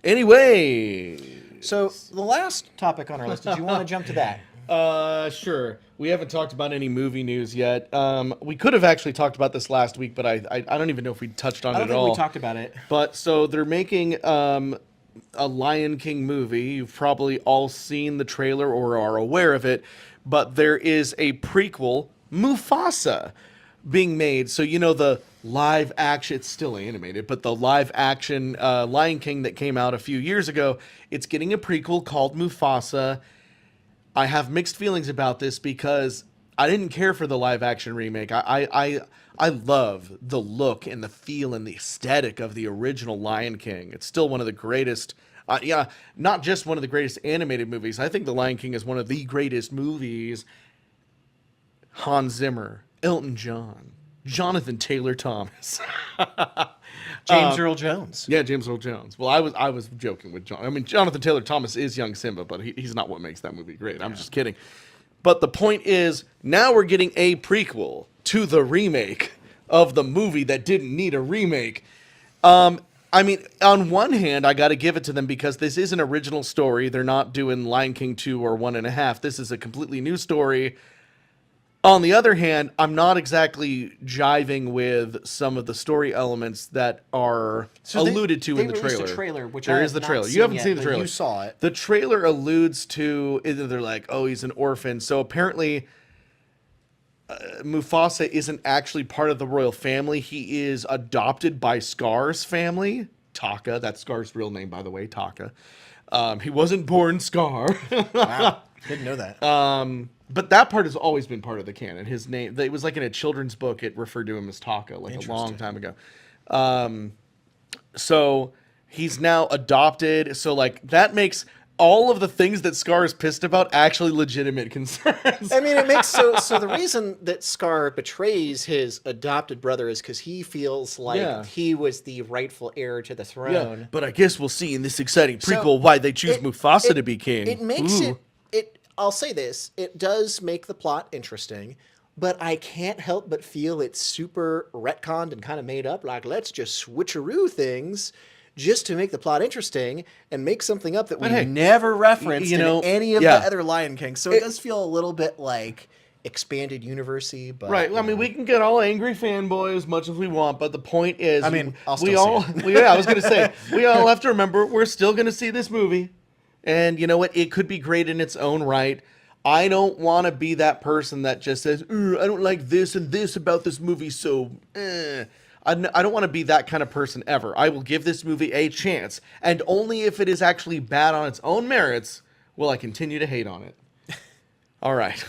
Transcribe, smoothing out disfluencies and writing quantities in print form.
Anyway. So the last topic on our list, did you want to jump to that? Sure. We haven't talked about any movie news yet. We could have actually talked about this last week, but I don't even know if we touched on it at all. I don't think we talked about it. But so they're making a Lion King movie. You've probably all seen the trailer or are aware of it, but there is a prequel, Mufasa, being made. So you know the live action, it's still animated, but the live action Lion King that came out a few years ago, it's getting a prequel called Mufasa. I have mixed feelings about this because I didn't care for the live action remake. I love the look and the feel and the aesthetic of the original Lion King. It's still one of the greatest, not just one of the greatest animated movies. I think the Lion King is one of the greatest movies. Hans Zimmer, Elton John, Jonathan Taylor Thomas. James Earl Jones. Yeah, James Earl Jones. Well, I was joking with John. I mean, Jonathan Taylor Thomas is young Simba, but he's not what makes that movie great. I'm just kidding. But the point is, now we're getting a prequel to the remake of the movie that didn't need a remake. I mean, on one hand, I got to give it to them because this is an original story. They're not doing Lion King 2 or 1.5. This is a completely new story. On the other hand, I'm not exactly jiving with some of the story elements that are alluded to in the trailer. A trailer, which there I is the have trailer. Not You haven't yet, seen the trailer. You saw it. The trailer alludes to either they're like, oh, he's an orphan. So apparently, Mufasa isn't actually part of the royal family. He is adopted by Scar's family, Taka. That's Scar's real name, by the way, Taka. He wasn't born Scar. Wow, didn't know that. But that part has always been part of the canon. His name, it was like in a children's book, it referred to him as Taka, like a long time ago. So he's now adopted. So like that makes all of the things that Scar is pissed about actually legitimate concerns. I mean, it makes so the reason that Scar betrays his adopted brother is because he feels like he was the rightful heir to the throne. Yeah, but I guess we'll see in this exciting prequel why they choose Mufasa to be king. It makes it. I'll say this, it does make the plot interesting, but I can't help but feel it's super retconned and kind of made up. Like, let's just switcheroo things just to make the plot interesting and make something up that we never referenced in any of the other Lion Kings. So it does feel a little bit like expanded universe-y, but right. I mean, we can get all angry fanboy as much as we want, but the point is, I mean, I was going to say, we all have to remember we're still going to see this movie. And you know what? It could be great in its own right. I don't want to be that person that just says, I don't like this and this about this movie, so I don't want to be that kind of person ever. I will give this movie a chance. And only if it is actually bad on its own merits will I continue to hate on it. All right.